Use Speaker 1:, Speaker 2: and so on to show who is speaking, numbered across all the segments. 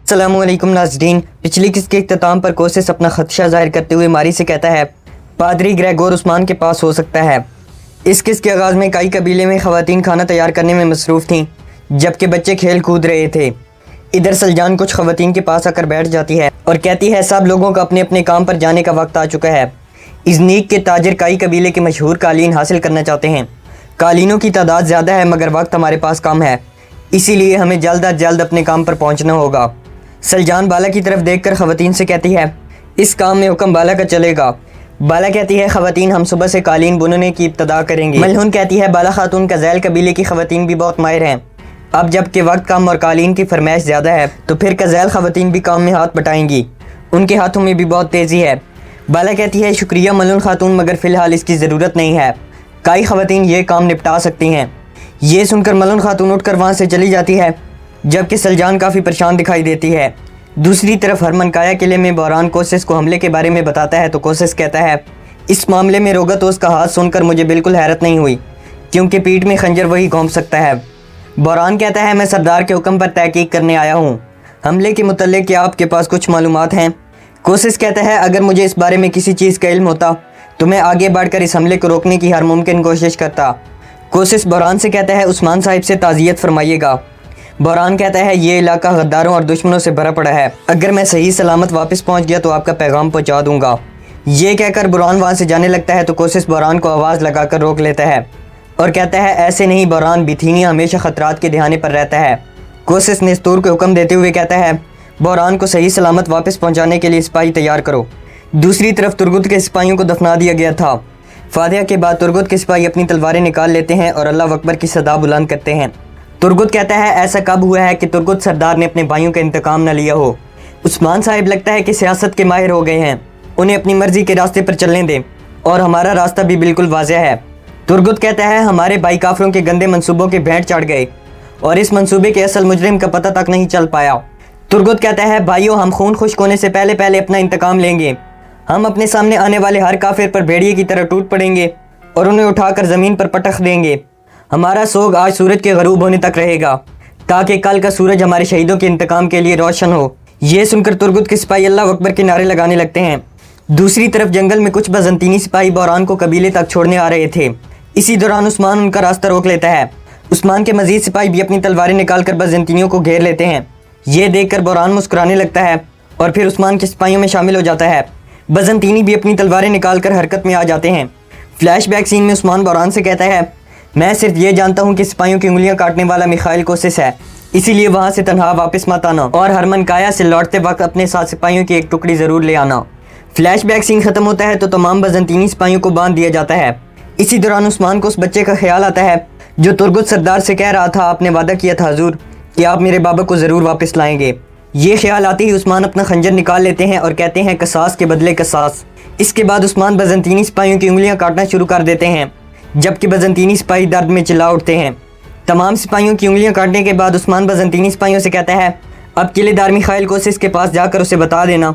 Speaker 1: अस्सलामु अलैकुम नाज़रीन। पिछली किस्त के इख्तिताम पर कोसिस अपना खदशा ज़ाहिर करते हुए मारी से कहता है पादरी ग्रेगोर उस्मान के पास हो सकता है। इस किस्त के आगाज़ में कई कबीले में ख़वातीन खाना तैयार करने में मसरूफ़ थीं जबकि बच्चे खेल कूद रहे थे। इधर सलजान कुछ ख़वातीन के पास आकर बैठ जाती है और कहती है सब लोगों का अपने अपने काम पर जाने का वक्त आ चुका है। इज़नीक के ताजिर कई कबीले के मशहूर कालीन हासिल करना चाहते हैं। कालीनों की तादाद ज़्यादा है मगर वक्त हमारे पास कम है, इसीलिए हमें जल्द अज जल्द अपने काम पर पहुंचना होगा। सलजान बाला की तरफ देखकर ख़वातीन से कहती है इस काम में हुक्म बाला का चलेगा। बाला कहती है ख़वातीन हम सुबह से कालीन बुनने की इब्तदा करेंगे। मलहून कहती है बाला खातून का ज़ैल कबीले की ख़वातीन भी बहुत माहिर हैं। अब जबकि वक्त कम और कालीन की फरमाइश ज़्यादा है तो फिर कज़ैल ख़वातीन भी काम में हाथ बटाएंगी, उनके हाथों में भी बहुत तेज़ी है। बाला कहती है शुक्रिया मलून खातून, मगर फ़िलहाल इसकी ज़रूरत नहीं है, कई ख़वातीन ये काम निपटा सकती हैं। ये सुनकर मलून खातून उठकर वहाँ से चली जाती है जबकि सलजान काफ़ी परेशान दिखाई देती है। दूसरी तरफ हरमनकाया किले में बहरान कोसिस को हमले के बारे में बताता है तो कोसिस कहता है इस मामले में रोगतोस का हाथ सुनकर मुझे बिल्कुल हैरत नहीं हुई क्योंकि पीठ में खंजर वही घोंप सकता है। बहरान कहता है मैं सरदार के हुक्म पर तहकीक करने आया हूँ, हमले के मुतल्लिक़ क्या आपके पास कुछ मालूमात हैं? कोसिस कहता है अगर मुझे इस बारे में किसी चीज़ का इल्म होता तो मैं आगे बढ़कर इस हमले को रोकने की हर मुमकिन कोशिश करता। कोसिस बहरान से कहता है उस्मान साहिब से ताज़ियत फरमाइएगा। बहरान कहता है ये इलाका गद्दारों और दुश्मनों से भरा पड़ा है, अगर मैं सही सलामत वापस पहुंच गया तो आपका पैगाम पहुंचा दूंगा। ये कहकर बहरान वहाँ से जाने लगता है तो कोसिस बहरान को आवाज़ लगाकर रोक लेता है और कहता है ऐसे नहीं बहरान, बिथीनिया हमेशा ख़तरात के ध्यान पर रहता है। कोसिस नेस्तूर को हुक्म देते हुए कहता है बहरान को सही सलामत वापस पहुँचाने के लिए सिपाही तैयार करो। दूसरी तरफ तुर्गुत के सिपाहियों को दफना दिया गया था। फातिहा के बाद तुर्गुत के सिपाही अपनी तलवारें निकाल लेते हैं और अल्लाह अकबर की सदा बुलंद करते हैं। तुर्गुत कहता है ऐसा कब हुआ है कि तुर्गुत सरदार ने अपने भाइयों का इंतकाम न लिया हो। उस्मान साहिब लगता है कि सियासत के माहिर हो गए हैं, उन्हें अपनी मर्जी के रास्ते पर चलने दें और हमारा रास्ता भी बिल्कुल वाज़ेह है। तुर्गुत कहता है हमारे भाई काफिरों के गंदे मंसूबों के भेंट चढ़ गए और इस मंसूबे के असल मुजरिम का पता तक नहीं चल पाया। तुर्गुत कहता है भाइयों हम खून खुश्क होने से पहले पहले अपना इंतकाम लेंगे, हम अपने सामने आने वाले हर काफिर पर भेड़िए की तरह टूट पड़ेंगे और उन्हें उठाकर ज़मीन पर पटक देंगे। हमारा सोग आज सूरज के गरूब होने तक रहेगा ताकि कल का सूरज हमारे शहीदों के इंतकाम के लिए रोशन हो। ये सुनकर तुर्गुत के सिपाही अल्लाह अकबर के नारे लगाने लगते हैं। दूसरी तरफ जंगल में कुछ बजंतीनी सिपाही बहरान को कबीले तक छोड़ने आ रहे थे। इसी दौरान उस्मान उनका रास्ता रोक लेता है। उस्मान के मजीद सिपाही भी अपनी तलवारें निकालकर बजंतीनियों को घेर लेते हैं। ये देखकर बहरान मुस्कुराने लगता है और फिर उस्मान के सिपाहियों में शामिल हो जाता है। बजंतीनी भी अपनी तलवारें निकालकर हरकत में आ जाते हैं। फ्लैशबैक सीन में उस्मान बहरान से कहता है मैं सिर्फ ये जानता हूँ कि सिपाहियों की उंगलियाँ काटने वाला मिखाइल कोसिस है, इसीलिए वहाँ से तनहा वापस मत आना और हरमनकाया से लौटते वक्त अपने साथ सिपाहियों की एक टुकड़ी ज़रूर ले आना। फ्लैशबैक सीन ख़त्म होता है तो तमाम बजंतीनी सिपाहियों को बांध दिया जाता है। इसी दौरान उस्मान को उस बच्चे का ख्याल आता है जो तुर्गुत सरदार से कह रहा था आपने वादा किया था हुजूर कि आप मेरे बाबा को ज़रूर वापस लाएंगे। ये ख्याल आते ही उस्मान अपना खंजर निकाल लेते हैं और कहते हैं कसास के बदले कसास। इसके बाद उस्मान बजंतीनी सिपाहियों की उंगलियां काटना शुरू कर देते हैं जबकि बजंतीनी सिपाही दर्द में चिल्ला उठते हैं। तमाम सिपाहियों की उंगलियां काटने के बाद उस्मान बजंतीनी सिपाहियों से कहता है अब किलेदार मिखाइल कोसिस के पास जाकर उसे बता देना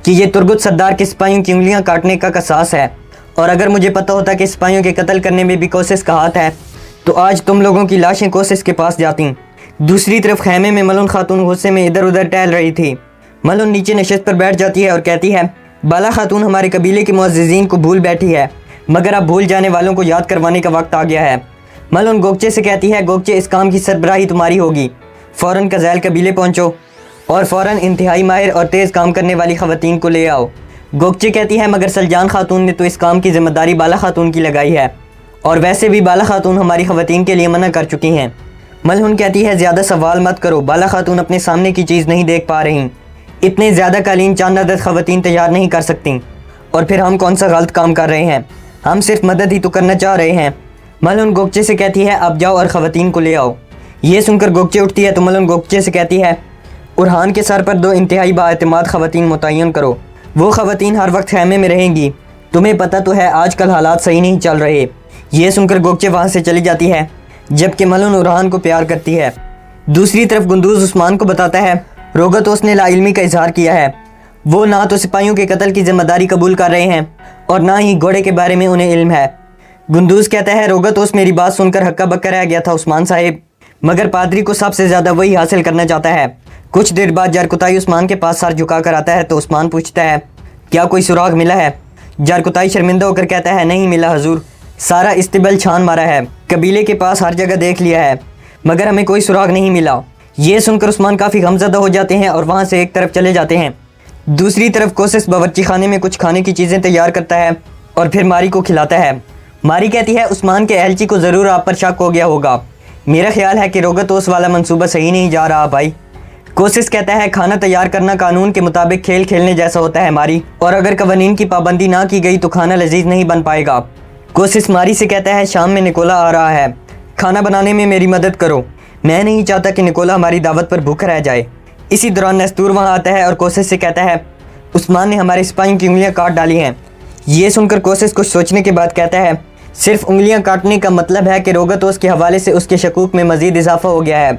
Speaker 1: कि ये तुर्गुत सरदार के सिपाहियों की उंगलियां काटने का कसास है और अगर मुझे पता होता कि सिपाहियों के कत्ल करने में भी कोसिस का हाथ है तो आज तुम लोगों की लाशें कोसिस के पास जाती। दूसरी तरफ खैमे में मलून खातून गुस्से में इधर उधर टहल रही थी। मलून नीचे नशस्त पर बैठ जाती है और कहती है बाला खातून हमारे कबीले के मुअज़्ज़िज़ीन को भूल बैठी है मगर अब भूल जाने वालों को याद करवाने का वक्त आ गया है। मलून गोगचे से कहती है गोगचे इस काम की सरबराही तुम्हारी होगी, फ़ौरन कज़ैल कबीले पहुँचो और फ़ौरन इंतहाई माहिर और तेज़ काम करने वाली ख़वातीन को ले आओ। गोगचे कहती है मगर सलजान खातून ने तो इस काम की ज़िम्मेदारी बाला खातून की लगाई है और वैसे भी बाला खातून हमारी ख़वातीन के लिए मना कर चुकी हैं। मलहून कहती है ज़्यादा सवाल मत करो, बाला खातून अपने सामने की चीज़ नहीं देख पा रही, इतने ज़्यादा कालीन चंद अदद ख़वातीन तैयार नहीं कर सकती और फिर हम कौन सा गलत काम कर रहे हैं, हम सिर्फ मदद ही तो करना चाह रहे हैं। मलहून गोगचे से कहती है अब जाओ और ख़वातीन को ले आओ। ये सुनकर गोगचे उठती है तो मलहून गोगचे से कहती है उरहान के सर पर 2 इंतहाई बाएतमाद ख़वातीन मुतय्यन करो, वो ख़वातीन हर वक्त खैमे में रहेंगी, तुम्हें पता तो है आजकल हालात सही नहीं चल रहे। ये सुनकर गोगचे वहाँ से चली जाती है जबकि मलून उरहान को प्यार करती है। दूसरी तरफ गुंदूज़ उस्मान को बताता है रोगतोस ने लाइल्मी का इजहार किया है, वो ना तो सिपाहियों के कत्ल की जिम्मेदारी कबूल कर रहे हैं और ना ही घोड़े के बारे में उन्हें इल्म है। गुंदूज़ कहता है रोगतोस मेरी बात सुनकर हक्का बक्का रह गया था उस्मान साहिब, मगर पादरी को सबसे ज़्यादा वही हासिल करना चाहता है। कुछ देर बाद जारकुताई उस्मान के पास सर झुका कर आता है तो उस्मान पूछता है, क्या कोई सुराग मिला है? जारकुताई शर्मिंदा होकर कहता है, नहीं मिला हजूर, सारा इस्तेबल छान मारा है, कबीले के पास हर जगह देख लिया है, मगर हमें कोई सुराग नहीं मिला। ये सुनकर उस्मान काफ़ी गमज़दा हो जाते हैं और वहाँ से एक तरफ चले जाते हैं। दूसरी तरफ कोशिश बावर्ची खाने में कुछ खाने की चीज़ें तैयार करता है और फिर मारी को खिलाता है। मारी कहती है, उस्मान के एलची को ज़रूर आप पर शक हो गया होगा, मेरा ख्याल है कि रोगतोस वाला मंसूबा सही नहीं जा रहा भाई। कोशिश कहता है, खाना तैयार करना कानून के मुताबिक खेल खेलने जैसा होता है मारी, और अगर कवानीन की पाबंदी ना की गई तो खाना लजीज नहीं बन पाएगा। कोशिश मारी से कहता है, शाम में निकोला आ रहा है, खाना बनाने में मेरी मदद करो, मैं नहीं चाहता कि निकोला हमारी दावत पर भूखा रह जाए। इसी दौरान नस्तूर वहाँ आता है और कोशिश से कहता है, उस्मान ने हमारे सिपाहियों की उंगलियाँ काट डाली हैं। ये सुनकर कोशिश कुछ सोचने के बाद कहता है, सिर्फ उंगलियाँ काटने का मतलब है कि रोगतोस के हवाले से उसके शकूक में मज़ीद इजाफा हो गया है,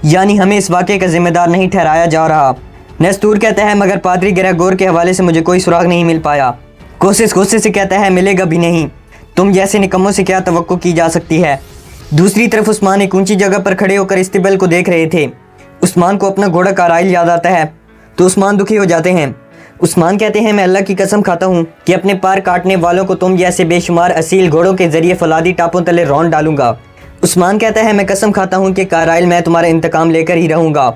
Speaker 1: यानी हमें इस वाक़े का ज़िम्मेदार नहीं ठहराया जा रहा। नस्तूर कहता है, मगर पादरी ग्रेगोर के हवाले से मुझे कोई सुराग नहीं मिल पाया। कोशिश गुस्से से कहता है, मिलेगा भी नहीं, तुम जैसे निकम्मों से क्या तवक्को की जा सकती है। दूसरी तरफ उस्मान एक ऊंची जगह पर खड़े होकर इस्तेबल को देख रहे थे। उस्मान को अपना घोड़ा काराइल याद आता है तो उस्मान दुखी हो जाते हैं। उस्मान कहते हैं, मैं अल्लाह की कसम खाता हूँ कि अपने पार काटने वालों को तुम जैसे बेशुमार असील घोड़ों के जरिए फलादी टापों तले रौंद डालूंगा। उस्मान कहता है, मैं कसम खाता हूँ कि काराइल मैं तुम्हारा इंतकाम लेकर ही रहूँगा।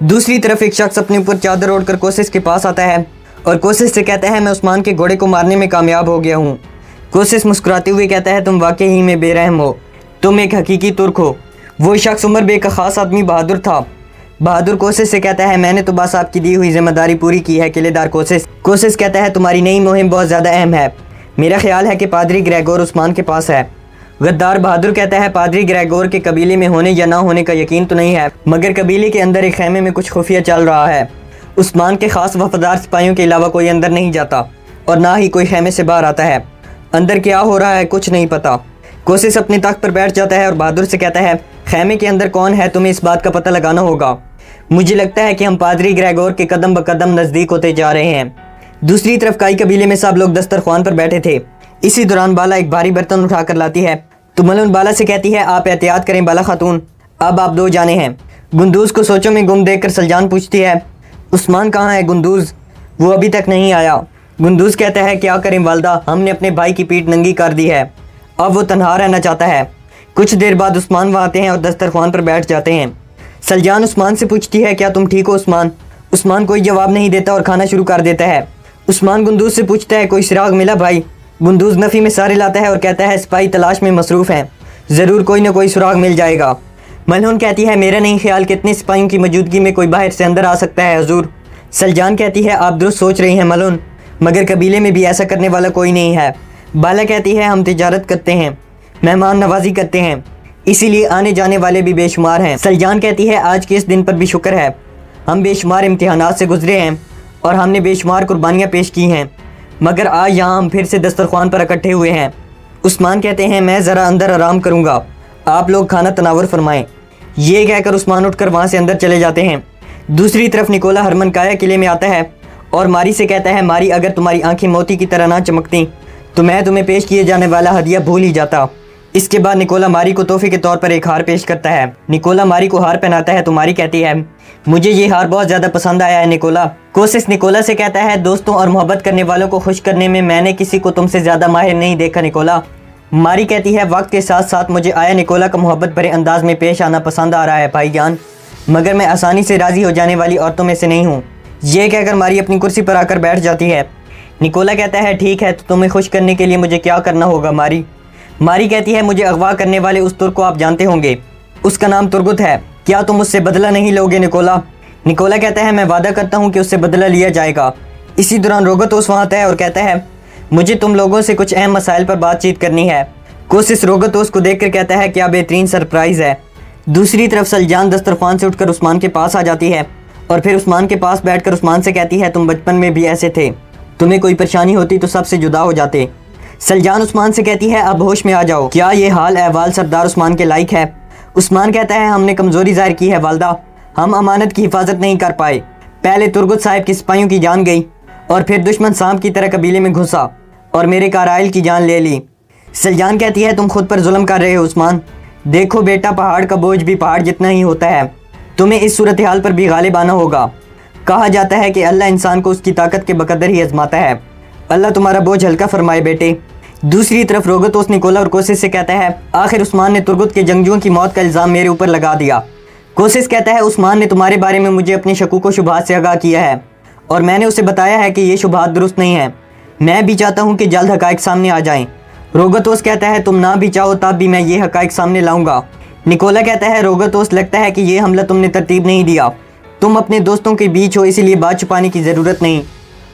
Speaker 1: दूसरी तरफ एक शख्स अपने ऊपर चादर ओढ़कर कोशिश के पास आता है और कोशिश से कहता है, मैं उस्मान के घोड़े को मारने में कामयाब हो गया हूँ। कोशिश मुस्कुराते हुए कहता है, तुम वाकई ही में बेरहम हो, तुम एक हकीकी तुर्क हो। वो शख्स उमर बे का ख़ास आदमी बहादुर था। बहादुर कोशिश से कहता है, मैंने तो बस आपकी दी हुई जिम्मेदारी पूरी की है किलेदार कोशिश। कोशिश कहता है, तुम्हारी नई मुहिम बहुत ज़्यादा अहम है, मेरा ख्याल है कि पादरी ग्रेगोर उस्मान के पास है। गद्दार बहादुर कहता है, पादरी ग्रेगोर के कबीले में होने या ना होने का यकीन तो नहीं है, मगर कबीले के अंदर एक खैमे में कुछ खुफिया चल रहा है। उस्मान के ख़ास वफादार सिपाहियों के अलावा कोई अंदर नहीं जाता और ना ही कोई खैमे से बाहर आता है। अंदर क्या हो रहा है कुछ नहीं पता। कोशिश अपने तख्त पर बैठ जाता है और बहादुर से कहता है, खैमे के अंदर कौन है तुम्हें इस बात का पता लगाना होगा। मुझे लगता है कि हम पादरी ग्रेगोर के कदम ब कदम नज़दीक होते जा रहे हैं। दूसरी तरफ काई कबीले में सब लोग दस्तरख्वान पर बैठे थे। इसी दौरान बाला एक भारी बर्तन उठा कर लाती है तो मलून बाला से कहती है, आप एहतियात करें बाला खातून, अब आप दो जाने हैं। गुंदूज को सोचों में गुम देख कर सलजान पूछती है, उस्मान कहाँ है गुंदूज, वो अभी तक नहीं आया। गुंदूज कहता है, क्या करें वालदा, हमने अपने भाई की पीठ नंगी कर दी है, अब वो तन्हा रहना चाहता है। कुछ देर बाद उस्मान वहाँ आते हैं और दस्तरख्वान पर बैठ जाते हैं। सलजान उस्मान से पूछती है, क्या तुम ठीक हो उस्मान? उस्मान कोई जवाब नहीं देता और खाना शुरू कर देता है। उस्मान गुंदूज से पूछता है, कोई चिराग मिला भाई? गुंदूज नफ़ी में सारे लाता है और कहता है, सिपाही तलाश में मसरूफ़ हैं, ज़रूर कोई ना कोई सुराग मिल जाएगा। मलहून कहती है, मेरा नहीं ख्याल कितने सिपाहियों की मौजूदगी में कोई बाहर से अंदर आ सकता है हजूर। सलजान कहती है, आप दुरुस्त सोच रही हैं मलहून, मगर कबीले में भी ऐसा करने वाला कोई नहीं है। बाला कहती है, हम तिजारत करते हैं, मेहमान नवाजी करते हैं, इसीलिए आने जाने वाले भी बेशुमार हैं। सलजान कहती है, आज के इस दिन पर भी शुक्र है, हम बेशुमार इम्तिहानात से गुजरे हैं और हमने बेशुमार कुर्बानियाँ पेश की हैं, मगर आज यहाँ हम फिर से दस्तरख्वान पर इकट्ठे हुए हैं। उस्मान कहते हैं, मैं ज़रा अंदर आराम करूँगा, आप लोग खाना तनावर फरमाएँ। ये कहकर उस्मान उठकर वहाँ से अंदर चले जाते हैं। दूसरी तरफ निकोला हरमनकाया किले में आता है और मारी से कहता है, मारी अगर तुम्हारी आंखें मोती की तरह ना चमकती तो मैं तुम्हें पेश किए जाने वाला हदिया भूल ही जाता। इसके बाद निकोला मारी को तोहफे के तौर पर एक हार पेश करता है। निकोला मारी को हार पहनाता है तो मारी कहती है, मुझे ये हार बहुत ज़्यादा पसंद आया है निकोला। कोशिश निकोला से कहता है, दोस्तों और मोहब्बत करने वालों को खुश करने में मैंने किसी को तुमसे ज़्यादा माहिर नहीं देखा निकोला। मारी कहती है, वक्त के साथ साथ मुझे आया निकोला का मोहब्बत भरे अंदाज में पेश आना पसंद आ रहा है भाईजान, मगर मैं आसानी से राज़ी हो जाने वाली औरतों में से नहीं हूँ। ये कहकर मारी अपनी कुर्सी पर आकर बैठ जाती है। निकोला कहता है, ठीक है, तो तुम्हें खुश करने के लिए मुझे क्या करना होगा मारी? मारी कहती है, मुझे अगवा करने वाले उस तुर्क को आप जानते होंगे, उसका नाम तुर्गुत है, क्या तुम उससे बदला नहीं लोगे निकोला? निकोला कहता है, मैं वादा करता हूँ कि उससे बदला लिया जाएगा। इसी दौरान रोगतोस वहाँ आता है और कहता है, मुझे तुम लोगों से कुछ अहम मसाइल पर बातचीत करनी है। कोशिश रोगतोस को देखकर कहता है, क्या बेहतरीन सरप्राइज़ है। दूसरी तरफ सलजान दस्तरख्वान से उठकर उस्मान के पास आ जाती है और फिर उस्मान के पास बैठकर उस्मान से कहती है, तुम बचपन में भी ऐसे थे, तुम्हें कोई परेशानी होती तो सबसे जुदा हो जाते। सलजान उस्मान से कहती है, अब होश में आ जाओ, क्या ये हाल अहवाल सरदार उस्मान के लायक है? उस्मान कहता है, हमने कमज़ोरी ज़ाहिर की है वालदा, हम अमानत की हिफाजत नहीं कर पाए। पहले तुर्गुत साहिब की सिपाहियों की जान गई और फिर दुश्मन सांप की तरह कबीले में घुसा और मेरे काराइल की जान ले ली। सलजान कहती है, तुम खुद पर जुल्म कर रहे हो उस्मान, देखो बेटा, पहाड़ का बोझ भी पहाड़ जितना ही होता है, تمہیں اس صورتحال پر بھی غالب آنا ہوگا۔ کہا جاتا ہے کہ اللہ انسان کو اس کی طاقت کے بقدر ہی آزماتا ہے۔ اللہ تمہارا بوجھ ہلکا فرمائے بیٹے۔ دوسری طرف روگتوس نکولا اور کوسس سے کہتا ہے آخر عثمان نے ترگت کے جنگجوؤں کی موت کا الزام میرے اوپر لگا دیا۔ کوسس کہتا ہے عثمان نے تمہارے بارے میں مجھے اپنے شکوک و شبہات سے آگاہ کیا ہے اور میں نے اسے بتایا ہے کہ یہ شبہات درست نہیں ہیں۔ میں بھی چاہتا ہوں کہ جلد حقائق سامنے آ جائیں۔ روگتوس کہتا ہے تم نہ بھی چاہو تب بھی میں یہ حقائق سامنے لاؤں گا۔ نکولا کہتا ہے روگتوس لگتا ہے کہ یہ حملہ تم نے ترتیب نہیں دیا، تم اپنے دوستوں کے بیچ ہو اسی لیے بات چھپانے کی ضرورت نہیں۔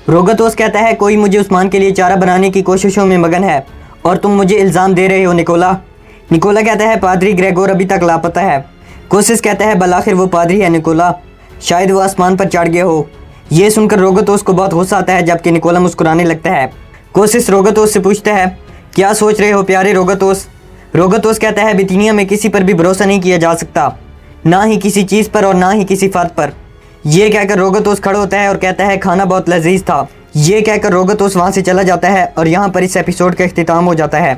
Speaker 1: روگتوس کہتا ہے کوئی مجھے عثمان کے لیے چارہ بنانے کی کوششوں میں مگن ہے اور تم مجھے الزام دے رہے ہو نکولا۔ نکولا کہتا ہے پادری گریگور ابھی تک لاپتہ ہے۔ کوسس کہتا ہے بالآخر وہ پادری ہے نکولا، شاید وہ آسمان پر چڑھ گیا ہو۔ یہ سن کر روگتوس کو بہت غصہ آتا ہے جبکہ نکولا مسکرانے لگتا ہے۔ کوسس روگتوس سے پوچھتا ہے کیا سوچ رہے ہو پیارے روگتوس؟ روگتوس کہتا ہے بتینیا میں کسی پر بھی بھروسہ نہیں کیا جا سکتا، نہ ہی کسی چیز پر اور نہ ہی کسی فرد پر۔ یہ کہہ کر روگتوس کھڑا ہوتا ہے اور کہتا ہے کھانا بہت لذیذ تھا۔ یہ کہہ کر روگتوس وہاں سے چلا جاتا ہے اور یہاں پر اس ایپیسوڈ کا اختتام ہو جاتا ہے۔